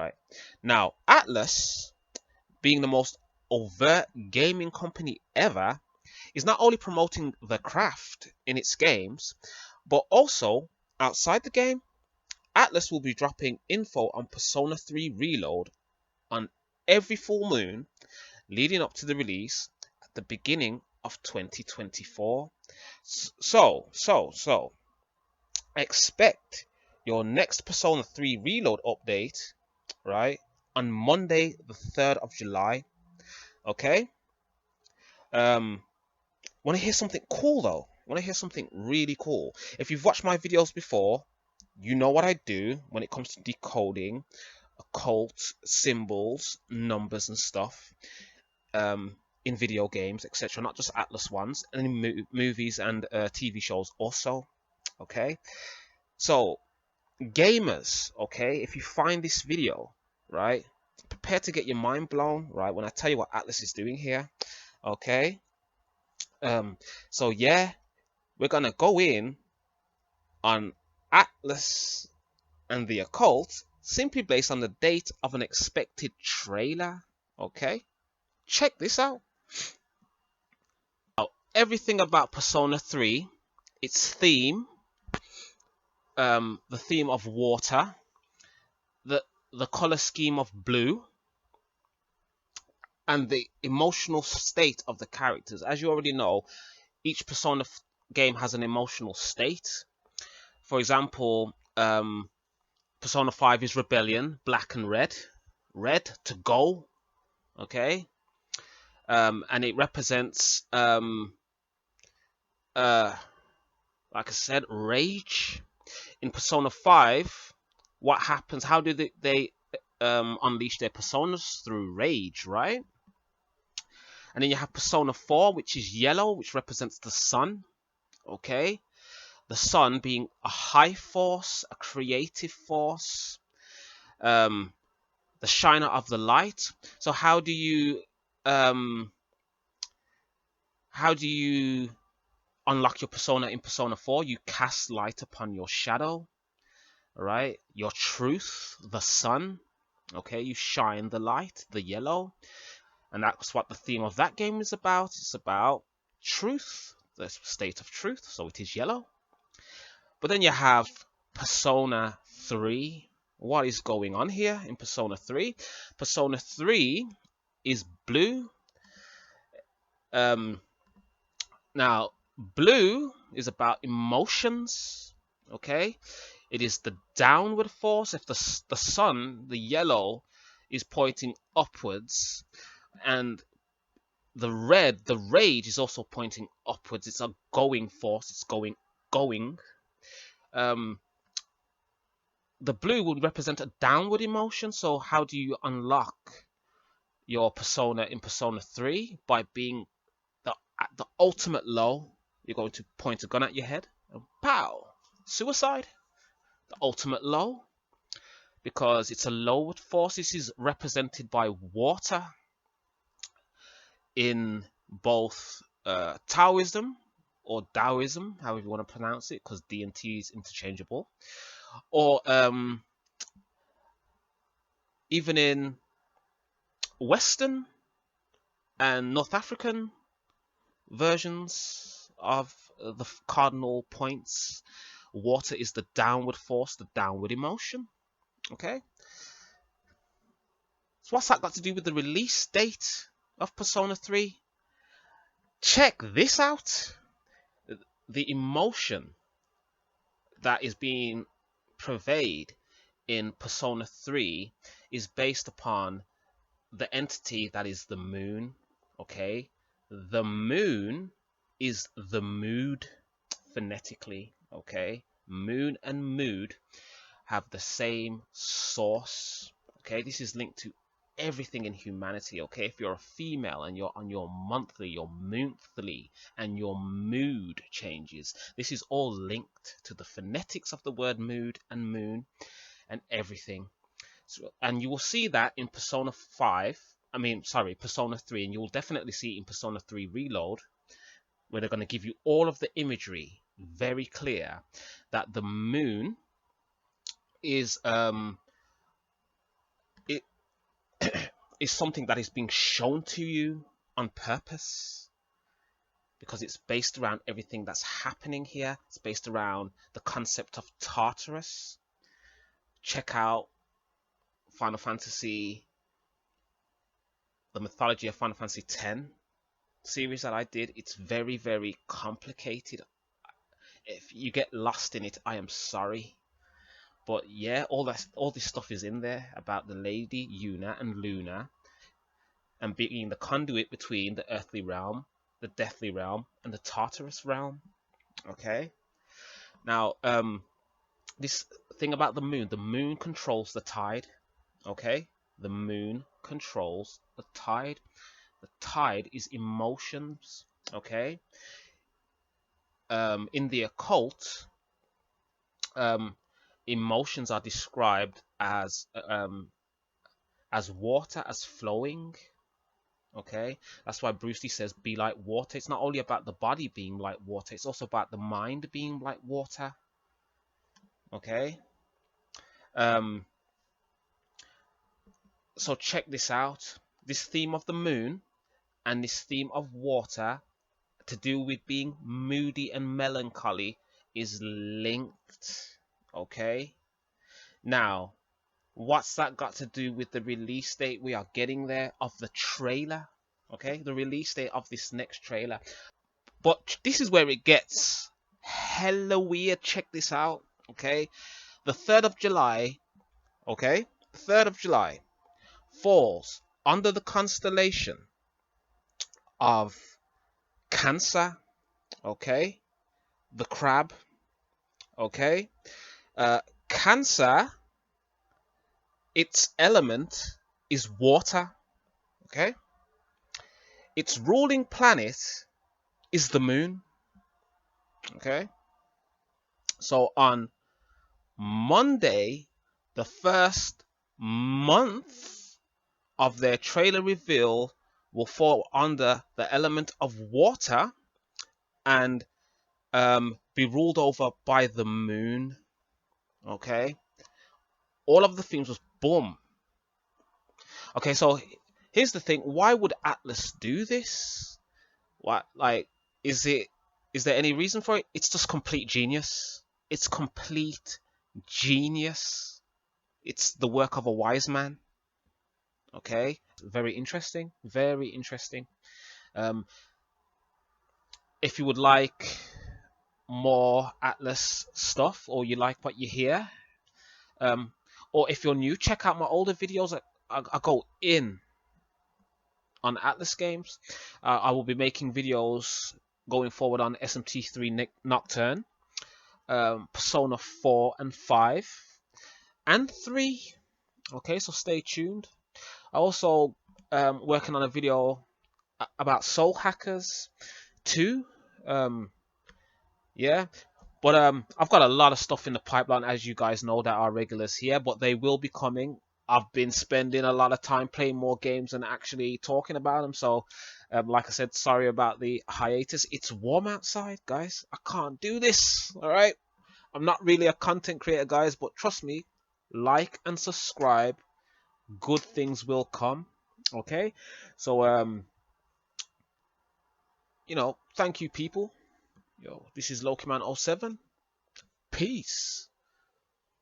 right? Now, Atlus, being the most overt gaming company ever, is not only promoting the craft in its games, but also outside the game. Atlus will be dropping info on Persona 3 Reload on every full moon leading up to the release at the beginning of 2024. So, expect your next Persona 3 Reload update, right, on Monday, the 3rd of July. Okay? Want to hear something cool though? Want to hear something really cool? If you've watched my videos before, you know what I do when it comes to decoding occult symbols, numbers, and stuff. In video games, etc., not just Atlus ones, and in movies and TV shows also. Okay, so gamers, okay, if you find this video, right, prepare to get your mind blown, right, when I tell you what Atlus is doing here. Okay, so yeah, we're gonna go in on Atlus and the occult simply based on the date of an expected trailer. Okay, check this out. Everything about Persona 3, its theme, the theme of water, the color scheme of blue, and the emotional state of the characters. As you already know, each Persona game has an emotional state. For example, Persona 5 is Rebellion, black and red. Red to go, okay? And it represents, like I said, rage. In Persona 5, what happens? How do they unleash their personas? Through rage, right? And then you have Persona 4, which is yellow, which represents the sun. Okay, the sun being a high force, a creative force, the shiner of the light. So how do you unlock your persona in Persona 4? You cast light upon your shadow, right? Your truth, the sun. Okay, you shine the light, the yellow. And that's what the theme of that game is about. It's about truth, the state of truth. So it is yellow. But then you have Persona 3. What is going on here in Persona 3? Persona 3 is blue. Now, blue is about emotions. Okay, it is the downward force. If the sun, the yellow, is pointing upwards, and the red, the rage, is also pointing upwards. It's a going force. It's going. The blue would represent a downward emotion. So how do you unlock your persona in Persona 3? By being at the ultimate low. You're going to point a gun at your head and pow, suicide. The ultimate low, because it's a lowered force. This is represented by water in both Taoism or Taoism, however you want to pronounce it, because D and T is interchangeable, or even in Western and North African versions of the cardinal points, water is the downward force, the downward emotion. Okay, so what's that got to do with the release date of Persona 3? Check this out. The emotion that is being purveyed in Persona 3 is based upon the entity that is the moon. Okay, the moon is the mood phonetically. Okay, moon and mood have the same source. Okay, this is linked to everything in humanity. Okay, if you're a female and you're on your monthly and your mood changes, this is all linked to the phonetics of the word mood and moon and everything. So, and you will see that in Persona 3, and you will definitely see it in Persona 3 Reload, where they're going to give you all of the imagery very clear that the moon is is something that is being shown to you on purpose, because it's based around everything that's happening here. It's based around the concept of Tartarus. Check out Final Fantasy, the mythology of Final Fantasy X series that I did. It's very, very complicated. If you get lost in it, I am sorry. But yeah, all this stuff is in there about the Lady Yuna and Luna, and being the conduit between the earthly realm, the deathly realm, and the Tartarus realm. Okay. Now, this thing about the moon controls the tide. Okay, the moon controls the tide. The tide is emotions. Okay. In the occult, emotions are described as water, as flowing. Okay, that's why Bruce Lee says be like water. It's not only about the body being like water, it's also about the mind being like water. Okay. So check this out. This theme of the moon and this theme of water, to do with being moody and melancholy, is linked. Okay. Now, what's that got to do with the release date? We are getting there, of the trailer. Okay, the release date of this next trailer. But this is where it gets hella weird. Check this out. Okay, the 3rd of July. Okay, the 3rd of July falls under the constellation of Cancer. Okay, the crab. Okay, Cancer, its element is water. Okay, its ruling planet is the moon. Okay, so on Monday, the first month of their trailer reveal will fall under the element of water and be ruled over by the moon. Okay, all of the things was boom. Okay, so here's the thing: why would Atlus do this? What, like, is there any reason for it? It's just complete genius. It's complete genius. It's the work of a wise man. Okay, very interesting. Very interesting. If you would like more Atlus stuff, or you like what you hear, or if you're new, check out my older videos. I go in on Atlus games. I will be making videos going forward on SMT3 Nocturne, Persona 4 and 5, and 3. Okay, so stay tuned. I also working on a video about Soul Hackers 2. Yeah, but I've got a lot of stuff in the pipeline, as you guys know that are regulars here, but they will be coming. I've been spending a lot of time playing more games and actually talking about them. So, like I said, sorry about the hiatus. It's warm outside, guys. I can't do this. All right. I'm not really a content creator, guys, but trust me, like and subscribe. Good things will come. Okay. So, thank you, people. Yo, this is Lokiman07. Peace.